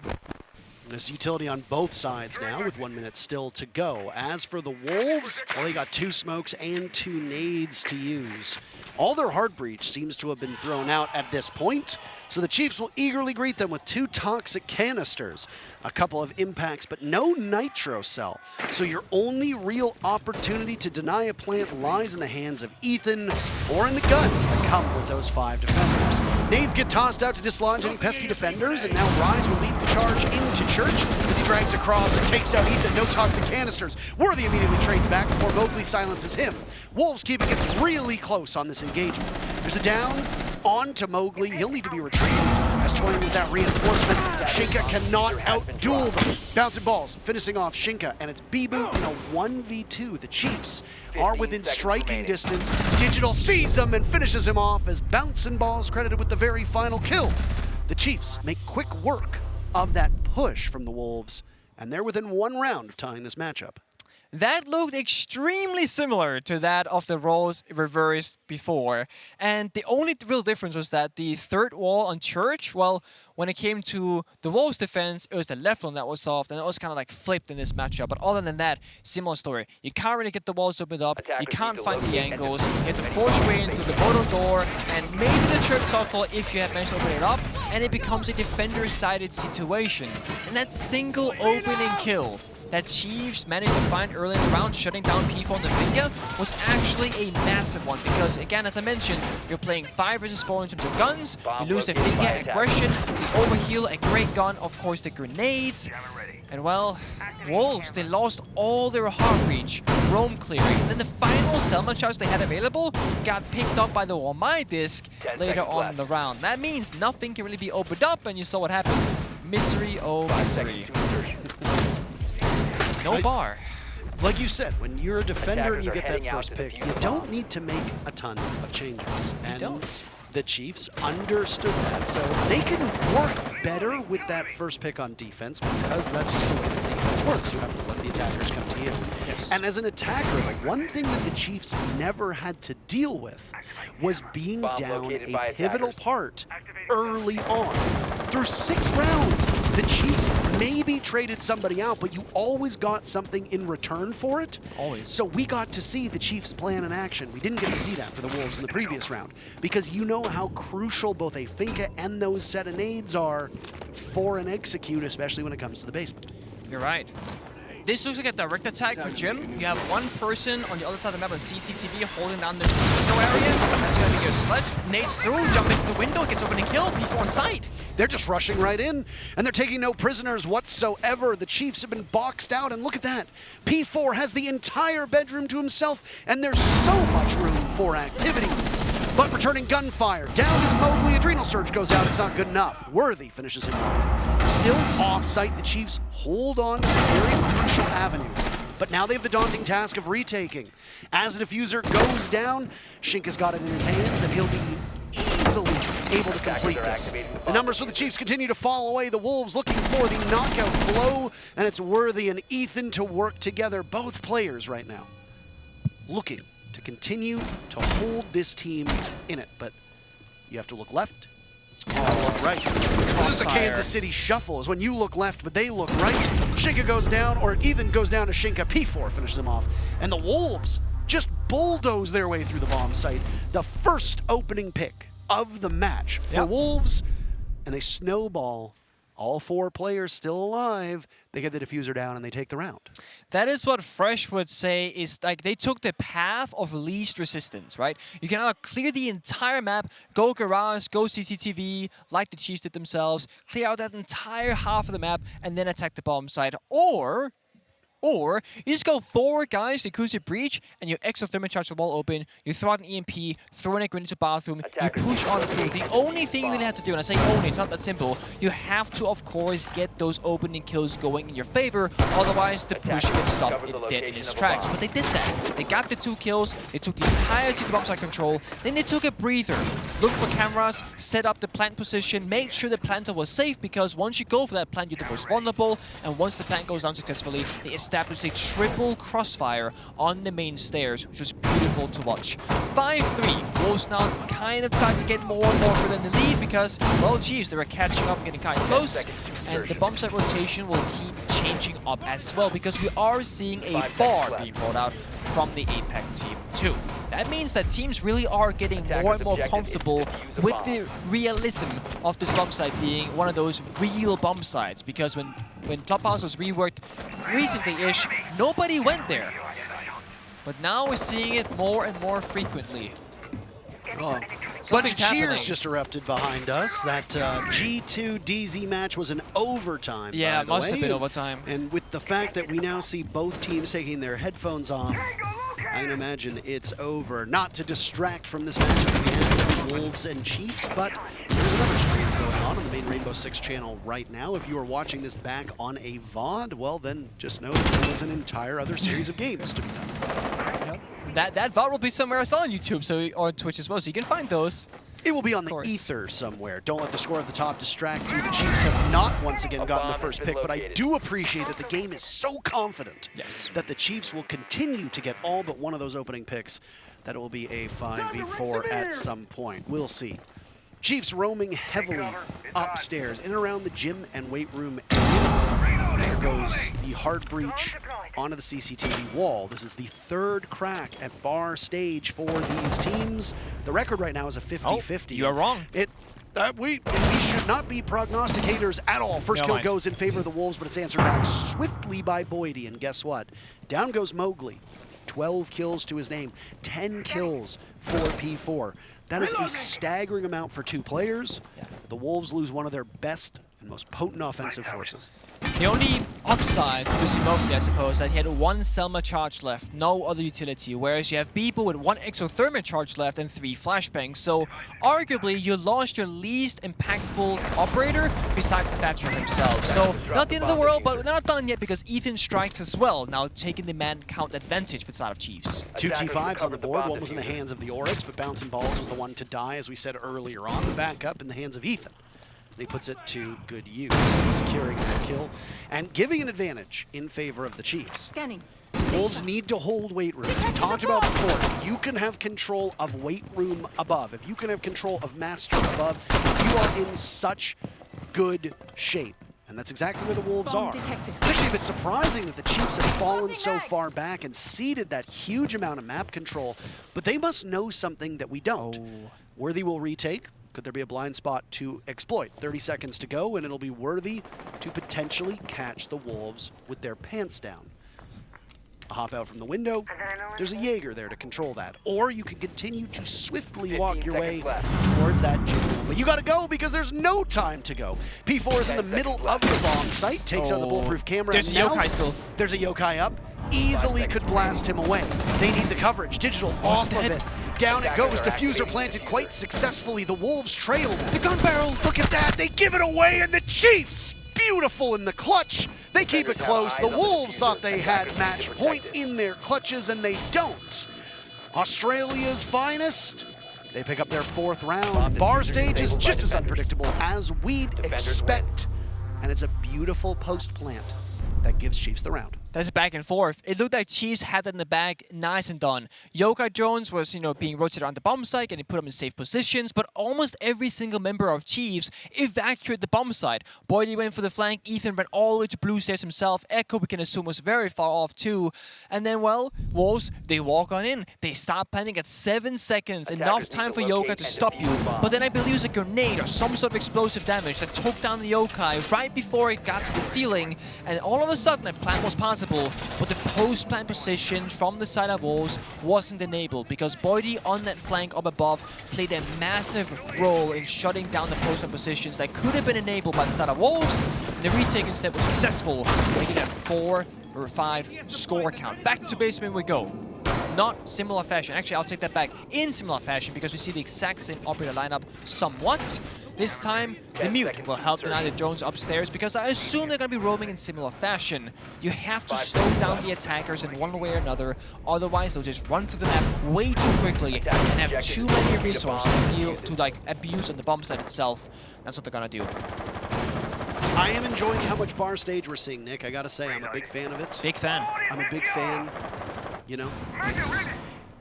There's utility on both sides now with 1 minute still to go. As for the Wolves, well, they got 2 smokes and 2 nades to use. All their hard breach seems to have been thrown out at this point, so the Chiefs will eagerly greet them with 2 toxic canisters, a couple of impacts, but no nitro cell. So your only real opportunity to deny a plant lies in the hands of Ethan or in the guns that come with those 5 defenders. Nades get tossed out to dislodge any pesky defenders, and now Rise will lead the charge into Church as he drags across and takes out Ethan. No toxic canisters. Worthy immediately trades back before Mowgli silences him. Wolves keeping it really close on this engagement. There's a down onto Mowgli. He'll need to be retrieved as toying with that reinforcement. Shinka cannot outduel them. Bouncing balls, finishing off Shinka, and it's Beebo in a 1v2. The Chiefs are within striking distance. Digital sees him and finishes him off as Bouncing Balls credited with the very final kill. The Chiefs make quick work of that push from the Wolves, and they're within 1 round of tying this matchup. That looked extremely similar to that of the roles reversed before. And the only real difference was that the third wall on Church, well, when it came to the Wolves' defense, it was the left one that was soft, and it was kind of like flipped in this matchup. But other than that, similar story. You can't really get the walls opened up, you can't find the angles, you have to force your way into the motor door, and maybe the Church softball if you have managed to open it up, and it becomes a defender-sided situation. And that single opening kill that Chiefs managed to find early in the round, shutting down P4 on the finger, was actually a massive one. Because, again, as I mentioned, you're playing 5 versus 4 in terms of guns, you lose the finger, aggression, the overheal, a great gun, of course, the grenades. And, well, Wolves, they lost all their hard reach, roam clearing. And then the final Selma charge they had available got picked up by the Wamai disc later on in the round. That means nothing can really be opened up, and you saw what happened. Misery, oh misery. No bar. Like you said, when you're a defender and you get that first pick, you don't need to make a ton of changes. And the Chiefs understood that, so they can work better with that first pick on defense because that's just the way that defense works. You have to let the attackers come to you. Yes. And as an attacker, like one thing that the Chiefs never had to deal with was being down a pivotal part early on. Through 6 rounds, the Chiefs maybe traded somebody out, but you always got something in return for it. Always. So we got to see the Chiefs' plan in action. We didn't get to see that for the Wolves in the previous round because you know how crucial both a Finka and those set of nades are for an execute, especially when it comes to the basement. You're right. This looks like a direct attack for Jim. You have one person on the other side of the map on CCTV holding down the window area. That's going to be your sledge. Nades through, jump into the window, gets open and killed. People on sight. They're just rushing right in, and they're taking no prisoners whatsoever. The Chiefs have been boxed out, and look at that. P4 has the entire bedroom to himself, and there's so much room for activities. But returning gunfire. Down is Mowgli. Adrenal Surge goes out. It's not good enough. Worthy finishes him off. Still off-site, the Chiefs hold on to very crucial avenues. But now they have the daunting task of retaking. As the diffuser goes down, Shinka's got it in his hands, and he'll be easily able to complete this. The numbers for the Chiefs continue to fall away. The Wolves looking for the knockout blow, and it's Worthy and Ethan to work together. Both players right now looking to continue to hold this team in it, but you have to look left. Oh, right. This is the Kansas City shuffle, is when you look left, but they look right. Shinka goes down, or Ethan goes down to Shinka. P4 finishes him off. And the Wolves just bulldoze their way through the bomb site. The first opening pick of the match for Wolves, and they snowball All 4 players still alive. They get the diffuser down and they take the round. That is what Fresh would say is like they took the path of least resistance, right? You can either clear the entire map, go garage, go CCTV, like the Chiefs did themselves, clear out that entire half of the map, and then attack the bomb site, or you just go forward, guys, Yakuza breach, and you exothermic charge the wall open, you throw out an EMP, throw in a grenade to bathroom, you push on through. The only thing you really have to do, and I say only, it's not that simple, you have to, of course, get those opening kills going in your favor, otherwise the push gets stopped dead in its tracks. But they did that. They got the 2 kills, they took the entirety of the bomb site control, then they took a breather, looked for cameras, set up the plant position, made sure the planter was safe, because once you go for that plant, you're the most vulnerable, and once the plant goes down successfully, they established a triple crossfire on the main stairs, which was beautiful to watch. 5-3. Wolves now kind of starting to get more and more within the lead because, well, Chiefs, they were catching up and getting kind of close. And the bomb site rotation will keep changing up as well because we are seeing a bar being rolled out from the Apex team too. That means that teams really are getting more and more comfortable with the realism of this bomb site being one of those real bomb sites, because when Clubhouse was reworked recently-ish, nobody went there. But now we're seeing it more and more frequently. Oh. Bunch of cheers just erupted behind us. That G2 DZ match was an overtime. Yeah, it must have been overtime. And with the fact that we now see both teams taking their headphones off, I can imagine it's over. Not to distract from this match between Wolves and Chiefs, but there's another stream going on the main Rainbow Six channel right now. If you are watching this back on a VOD, well then just know that there's an entire other series of games to be done. Yep. That VOD will be somewhere else on YouTube or Twitch as well, so you can find those. It will be on the ether somewhere. Don't let the score at the top distract you. The Chiefs have not once again gotten the first pick, but I do appreciate that the game is so confident that the Chiefs will continue to get all but one of those opening picks, that it will be a 5v4 at some point. We'll see. Chiefs roaming heavily upstairs, in and around the gym and weight room area. There goes the hard breach onto the CCTV wall. This is the 3rd crack at bar stage for these teams. The record right now is a 50-50. Oh, you are wrong. We should not be prognosticators at all. First kill goes in favor of the Wolves, but it's answered back swiftly by Boydie. And guess what? Down goes Mowgli. 12 kills to his name. 10 kills for P4. That is a staggering amount for 2 players. The Wolves lose one of their best and most potent offensive forces. The only upside to losing Mowgli, I suppose, that he had 1 Selma charge left, no other utility, whereas you have Beeple with 1 exothermic charge left and 3 flashbangs. So arguably, you lost your least impactful operator besides the Thatcher himself. So not the end of the world, but they're not done yet because Ethan strikes as well, now taking the man count advantage for the side of Chiefs. 2 T5s on the board. One was in the hands of the Oryx, but Bouncing Balls was the one to die, as we said earlier on. The backup in the hands of Ethan. He puts it to good use, securing their kill and giving an advantage in favor of the Chiefs. Scanning. Wolves need to hold weight rooms. We talked about before, if you can have control of weight room above, if you can have control of master above, you are in such good shape. And that's exactly where the Wolves are. It's actually a bit surprising that the Chiefs have fallen so far back and ceded that huge amount of map control, but they must know something that we don't. Worthy will retake. Could there be a blind spot to exploit? 30 seconds to go, and it'll be Worthy to potentially catch the Wolves with their pants down. A hop out from the window. There's a Jaeger there to control that. Or you can continue to swiftly walk your way towards that gym. But you gotta go because there's no time to go. P4 is in the middle of the bomb site, takes out the bulletproof camera. There's a yokai still. There's a yokai up. Easily could blast him away. They need the coverage. Digital off of it. Down it goes. Diffuser planted quite successfully. The Wolves trail them. The gun barrel. Look at that. They give it away, and the Chiefs, beautiful in the clutch. They keep it close. The Wolves thought they had match point in their clutches, and they don't. Australia's finest. They pick up their 4th round. Bar stage is just as unpredictable as we'd expect, and it's a beautiful post plant that gives Chiefs the round. That's back and forth. It looked like Chiefs had that in the bag, nice and done. Yokai drones was, being rotated around the bomb site and they put them in safe positions, but almost every single member of Chiefs evacuated the bomb site. Boydie went for the flank, Ethan went all the way to blue stairs himself, Echo we can assume was very far off too. And then, well, Wolves, they walk on in. They stop planning at 7 seconds, enough time for Yokai to stop you. But then I believe it was a grenade or some sort of explosive damage that took down the Yokai right before it got to the ceiling, and all of a sudden a plan was possible, but the post-plan position from the side of Wolves wasn't enabled because Boydie on that flank up above played a massive role in shutting down the post-plan positions that could have been enabled by the side of Wolves, and the retake instead was successful, making it a 4-5 score count. Back to basement we go. Not similar fashion. Actually, I'll take that back. In similar fashion, because we see the exact same operator lineup somewhat. This time, the mute will help deny the drones upstairs, because I assume they're going to be roaming in similar fashion. You have to slow down the attackers in one way or another, otherwise they'll just run through the map way too quickly and have too many resources to abuse on the bomb site itself. That's what they're going to do. I am enjoying how much bar stage we're seeing, Nick. I gotta say, I'm a big fan of it. Big fan. I'm a big fan. It's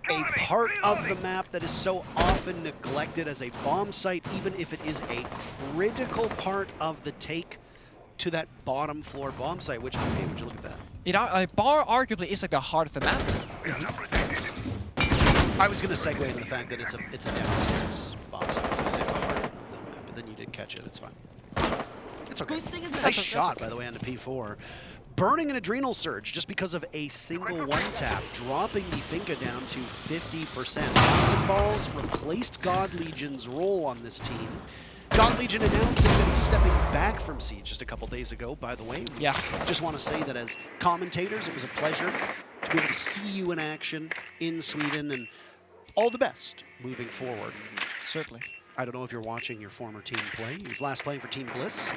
a part of the map that is so often neglected as a bomb site, even if it is a critical part of the take to that bottom floor bomb site, which, hey, would you look at that? Bar arguably is like the heart of the map. I was going to segue into the fact that it's a downstairs bomb site. I was going to say it's a heart of the map, but then you didn't catch it. It's fine. It's okay. Nice shot, by the way, on the P4. Burning an adrenal surge just because of a single one-tap, dropping the Finka down to 50%. Thousand Balls replaced God Legion's role on this team. God Legion announcing that he's stepping back from Siege just a couple days ago, by the way. Yeah. Just want to say that as commentators, it was a pleasure to be able to see you in action in Sweden, and all the best moving forward. Certainly. I don't know if you're watching your former team play. He was last playing for Team Bliss,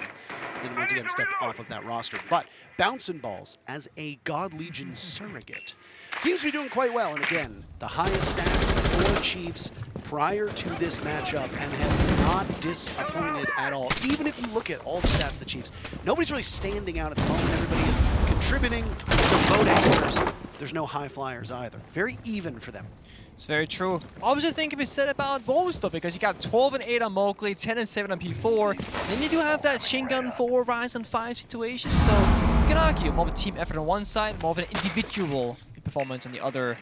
and once again stepped off of that roster. But Bouncing Balls as a God Legion surrogate seems to be doing quite well. And again, the highest stats for Chiefs prior to this matchup, and has not disappointed at all. Even if you look at all the stats of the Chiefs, nobody's really standing out at the moment. Everybody is contributing to both anglers. There's no high flyers either. Very even for them. It's very true. Opposite thing can be said about Wolves though, because you got 12 and 8 on Mowgli, 10 and 7 on P4. Then you do have that Shingun 4, Rise on 5 situation, so you can argue more of a team effort on one side, more of an individual performance on the other.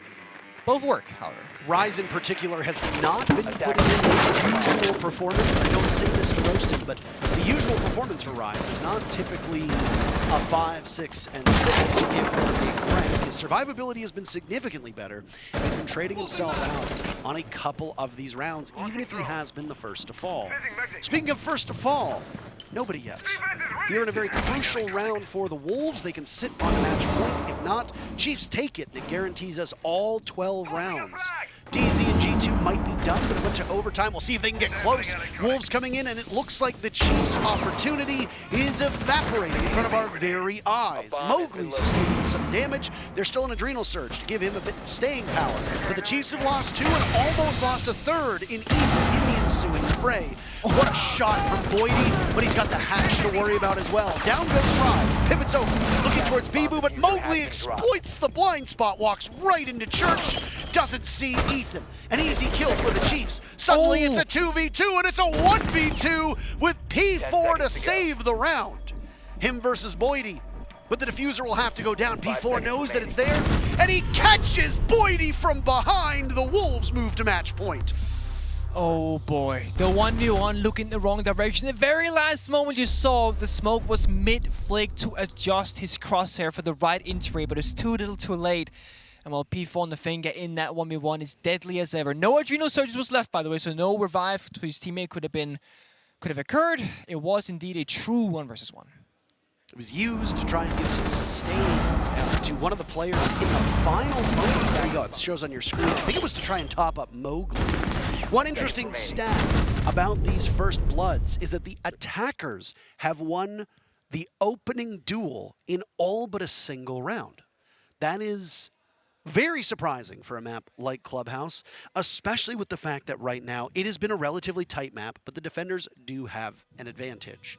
Both work, however. Rise in particular has not been putting in the usual performance. I don't say this to roast him, but the usual performance for Rise is not typically a 5, 6, and 6 if we're being frank. His survivability has been significantly better. He's been trading himself out on a couple of these rounds, even if he has been the first to fall. Speaking of first to fall, nobody yet. Here in a very crucial round for the Wolves, they can sit on a match point. If not, Chiefs take it, and it guarantees us all 12 rounds. DZ and G2 might be done, but it went to overtime. We'll see if they can get close. Wolves coming in, and it looks like the Chiefs' opportunity is evaporating in front of our very eyes. Mowgli sustaining some damage. There's still an adrenal surge to give him a bit of staying power. But the Chiefs have lost 2 and almost lost a 3rd in the ensuing fray. What a shot from Boydie, but he's got the hatch to worry about as well. Down goes Rise, pivots over, looking towards Bibu, but Mowgli exploits the blind spot, walks right into Church, doesn't see Ethan. An easy kill for the Chiefs. Suddenly it's a 2v2, and it's a 1v2 with P4 to save the round. Him versus Boydie. But the diffuser will have to go down. P4 knows that it's there, and he catches Boydie from behind. The Wolves move to match point. Oh boy, the 1v1 looking the wrong direction. The very last moment you saw, the smoke was mid-flick to adjust his crosshair for the right entry, but it's too little too late. And while P4 on the finger in that 1v1 is deadly as ever. No adrenal surges was left, by the way, so no revive to his teammate could have occurred. It was indeed a true 1 versus 1. It was used to try and give some sustain to one of the players in the final moment. There you go, it shows on your screen. I think it was to try and top up Mowgli. One interesting stat about these first bloods is that the attackers have won the opening duel in all but a single round. That is very surprising for a map like Clubhouse, especially with the fact that right now it has been a relatively tight map, but the defenders do have an advantage.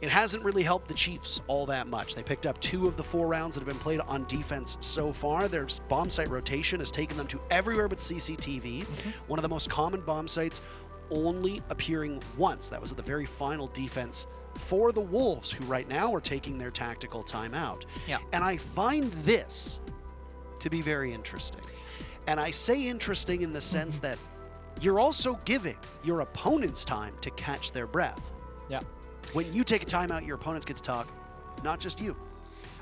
it hasn't really helped the Chiefs all that much. They picked up 2 of the 4 rounds that have been played on defense so far. Their bomb site rotation has taken them to everywhere but CCTV. One of the most common bomb sites only appearing once. That was at the very final defense for the Wolves, who right now are taking their tactical timeout. Yeah. And I find this to be very interesting. And I say interesting in the sense that you're also giving your opponents time to catch their breath. Yeah. When you take a timeout, your opponents get to talk, not just you.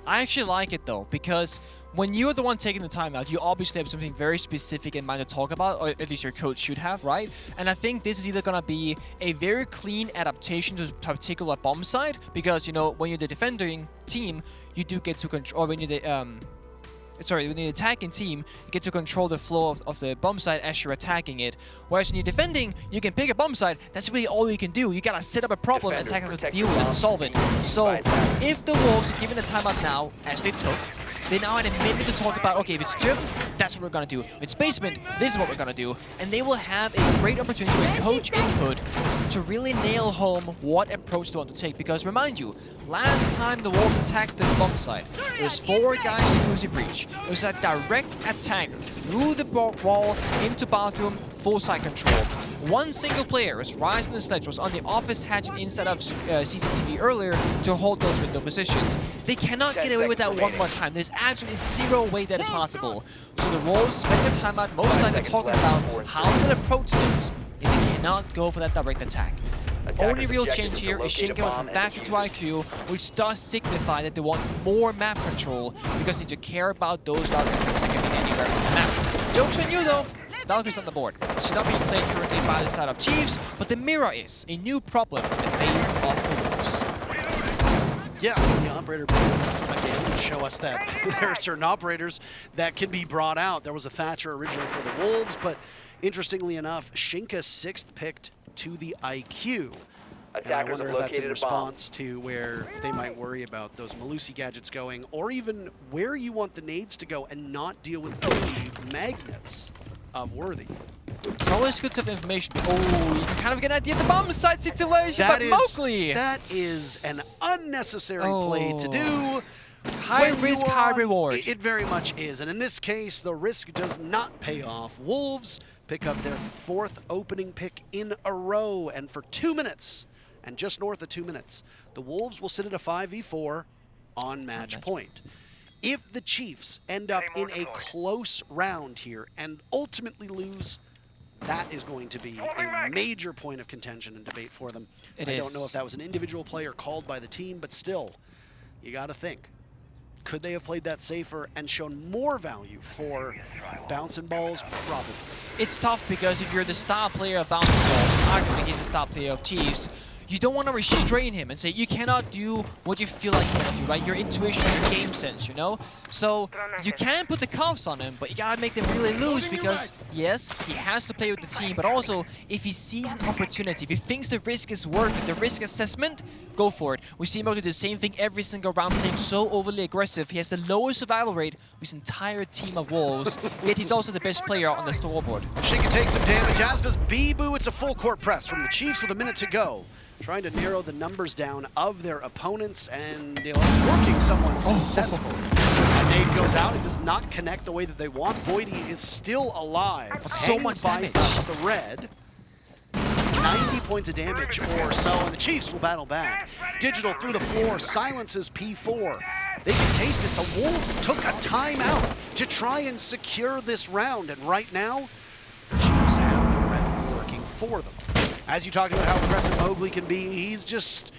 I actually like it though, because when you're the one taking the timeout, you obviously have something very specific in mind to talk about, or at least your coach should have, right? And I think this is either going to be a very clean adaptation to a particular bomb site, because, you know, when you're the defending team, you do get to control, or when you're the, when you're the attacking team, you get to control the flow of the bomb site as you're attacking it. Whereas when you're defending, you can pick a bomb site. That's really all you can do. You gotta set up a problem and attack have to deal with it and solve it. So if the Wolves are given a timeout now, as they took, they now had a minute to talk about, okay, if it's gym, that's what we're gonna do. If it's basement, this is what we're gonna do. And they will have a great opportunity with coach input to really nail home what approach they want to take. Because remind you, last time the Wolves attacked this bomb site, it was 4 guys in Uzi Breach. It was a direct attack through the wall into bathroom, full site control. One single player was rising the sledge, was on the office hatch instead of CCTV earlier to hold those window positions. They cannot get away with that one more time. There's absolutely zero way that is possible. So the Wolves spend their time out most likely talking about how to approach this if they cannot go for that direct attack. Only real change here is Shinka went from Dasher to IQ, which does signify that they want more map control because they need to care about those Valkyries getting anywhere on the map. Jokes on you though, Valkyrie's on the board. She's not being played currently by the side of Chiefs, but the mirror is a new problem in the face of the Wolves. Yeah, the operator builds again show us that there are certain operators that can be brought out. There was a Thatcher originally for the Wolves, but interestingly enough, Shinka 6th picked to the IQ. And I wonder if that's in response to where they might worry about those Malusi gadgets going, or even where you want the nades to go and not deal with the magnets of Worthy. It's always good to have information. Oh, you can kind of get an idea of the bomb site situation, but Mowgli! That is an unnecessary play to do. High risk, high reward. It very much is, and in this case, the risk does not pay off. Wolves pick up their 4th opening pick in a row, and for 2 minutes, and just north of 2 minutes, the Wolves will sit at a 5v4 on match point. If the Chiefs end up in a close round here and ultimately lose, that is going to be a major point of contention and debate for them. I don't know if that was an individual player called by the team, but still, you got to think. Could they have played that safer and shown more value for bouncing balls? Probably. It's tough because if you're the star player of bouncing balls, arguably he's the star player of Chiefs, you don't want to restrain him and say you cannot do what you feel like you want to do, right? Your intuition, your game sense, you know? So you can put the cuffs on him, but you gotta make them really loose because, yes, he has to play with the team, but also if he sees an opportunity, if he thinks the risk is worth it, the risk assessment, go for it. We see him do the same thing every single round, playing so overly aggressive. He has the lowest survival rate with his entire team of Wolves, yet he's also the best player on the scoreboard. Shinka takes some damage, as does Bibu. It's a full court press from the Chiefs with a minute to go. Trying to narrow the numbers down of their opponents, and it's working somewhat successfully. Nade goes out, it does not connect the way that they want. Boydie is still alive. So much damage. The red. 90 points of damage or so, and the Chiefs will battle back. Digital through the floor, silences P4. They can taste it. The Wolves took a timeout to try and secure this round, and right now, the Chiefs have the red working for them. As you talked about how aggressive Mowgli can be, he's just,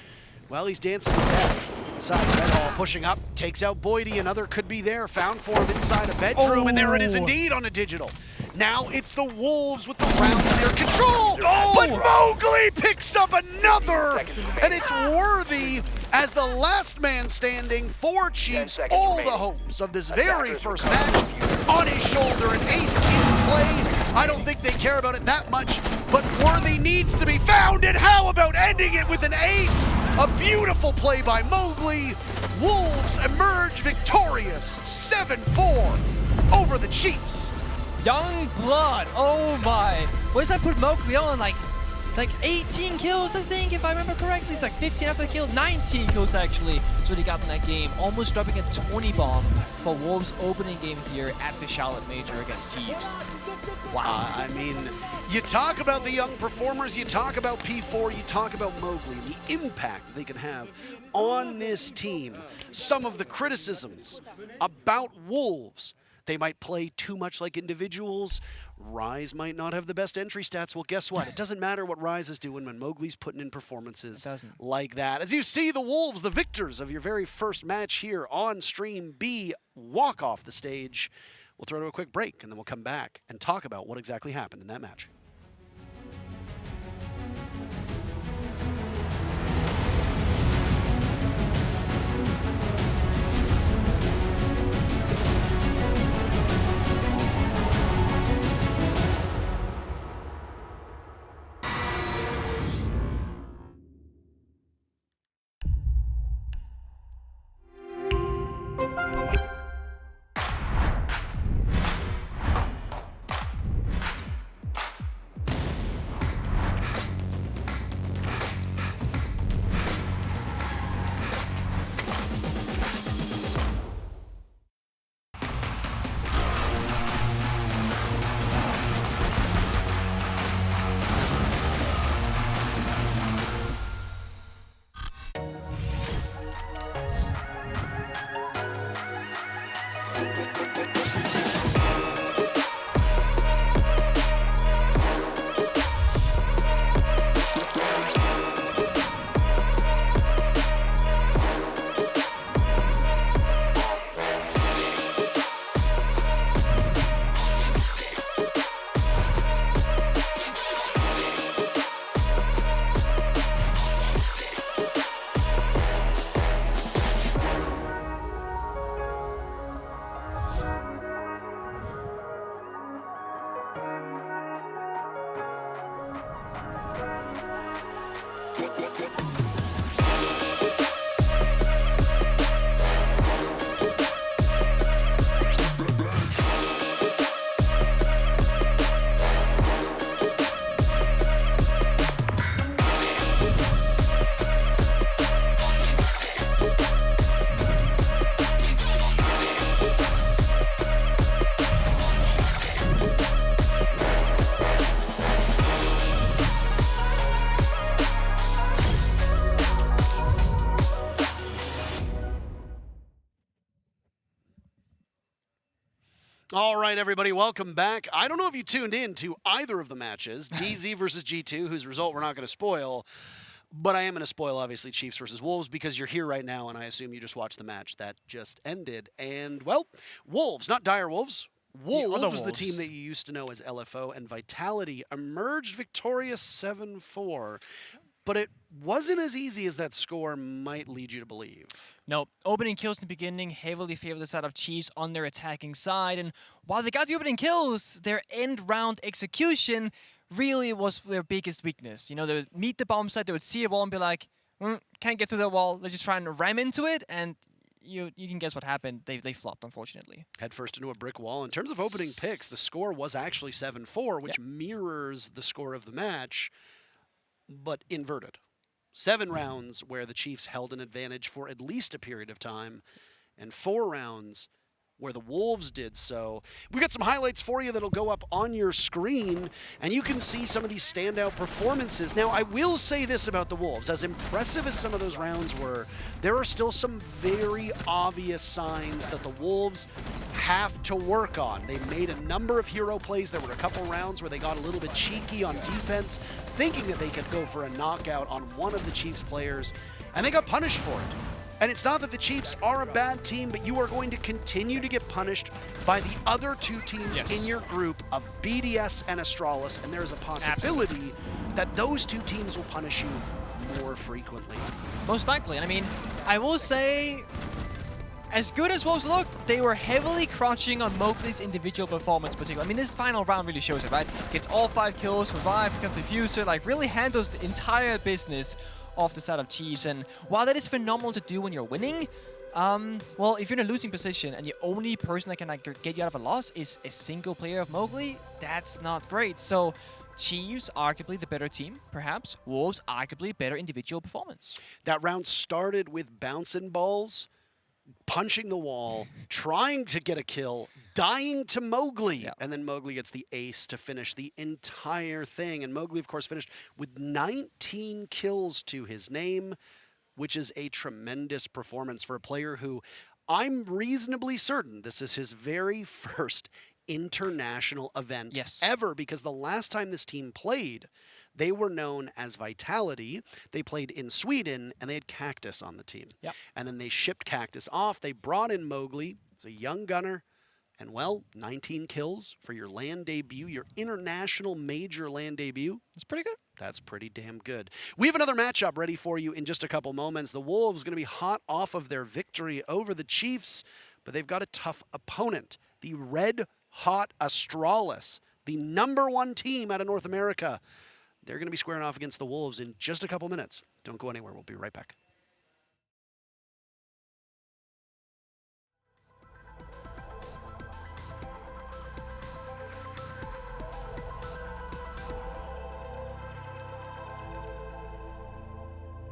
well, he's dancing with death. Inside the red hall, pushing up, takes out Boydie. Another could be there, found for him inside a bedroom, and there it is indeed on a digital. Now it's the Wolves with the round in their control, but Mowgli picks up another, and it's Worthy as the last man standing for Chiefs. All the hopes of this very first match on his shoulder, an ace in play. I don't think they care about it that much, but Worthy needs to be found, and how about ending it with an ace? A beautiful play by Mowgli. Wolves emerge victorious, 7-4 over the Chiefs. Young blood, oh my. What does that put Mowgli on? Like, It's like 18 kills, I think, if I remember correctly. It's like 15 after the kill, 19 kills actually. That's what he got in that game. Almost dropping a 20 bomb for Wolves' opening game here at the Charlotte Major against Chiefs. Wow. I mean, you talk about the young performers, you talk about P4, you talk about Mowgli, the impact they can have on this team. Some of the criticisms about Wolves: they might play too much like individuals. Rise might not have the best entry stats. Well, guess what? It doesn't matter what Rise is doing when Mowgli's putting in performances like that. As you see the Wolves, the victors of your very first match here on Stream B, walk off the stage. We'll throw to a quick break, and then we'll come back and talk about what exactly happened in that match. All right, everybody, welcome back. I don't know if you tuned in to either of the matches, DZ versus G2, whose result we're not going to spoil, but I am going to spoil, obviously, Chiefs versus Wolves, because you're here right now, and I assume you just watched the match that just ended. And, well, Wolves, not Dire Wolves. Wolves was the team that you used to know as LFO, and Vitality emerged victorious 7-4. But it wasn't as easy as that score might lead you to believe. No, opening kills in the beginning heavily favored the side of Chiefs on their attacking side, and while they got the opening kills, their end round execution really was their biggest weakness. You know, they would meet the bomb site, they would see a wall and be like, can't get through that wall, let's just try and ram into it, and you can guess what happened. They flopped, unfortunately. Head first into a brick wall. In terms of opening picks, the score was actually 7-4, which mirrors the score of the match, but inverted. 7 rounds where the Chiefs held an advantage for at least a period of time, and 4 rounds where the Wolves did so. We got some highlights for you that'll go up on your screen, and you can see some of these standout performances. Now, I will say this about the Wolves. As impressive as some of those rounds were, there are still some very obvious signs that the Wolves have to work on. They made a number of hero plays. There were a couple rounds where they got a little bit cheeky on defense, thinking that they could go for a knockout on one of the Chiefs players, and they got punished for it. And it's not that the Chiefs are a bad team, but you are going to continue to get punished by the other 2 teams in your group of BDS and ASTRALIS, and there's a possibility that those 2 teams will punish you more frequently. Most likely. I mean, I will say, as good as Wolves looked, they were heavily crouching on Mowgli's individual performance particularly. I mean, this final round really shows it, right? Gets all 5 kills, revive, becomes diffuser, like really handles the entire business off the side of Chiefs. And while that is phenomenal to do when you're winning, well, if you're in a losing position and the only person that can like get you out of a loss is a single player of Mowgli, that's not great. So Chiefs, arguably the better team, perhaps. Wolves, arguably better individual performance. That round started with bouncing balls, punching the wall, trying to get a kill, dying to Mowgli. Yeah. And then Mowgli gets the ace to finish the entire thing. And Mowgli, of course, finished with 19 kills to his name, which is a tremendous performance for a player who I'm reasonably certain this is his very first international event ever, because the last time this team played, they were known as Vitality. They played in Sweden, and they had Cactus on the team. Yep. And then they shipped Cactus off. They brought in Mowgli, who's a young gunner, and, well, 19 kills for your LAN debut, your international major LAN debut. That's pretty good. That's pretty damn good. We have another matchup ready for you in just a couple moments. The Wolves going to be hot off of their victory over the Chiefs, but they've got a tough opponent. The red-hot ASTRALIS, the #1 team out of North America. They're going to be squaring off against the Wolves in just a couple minutes. Don't go anywhere. We'll be right back.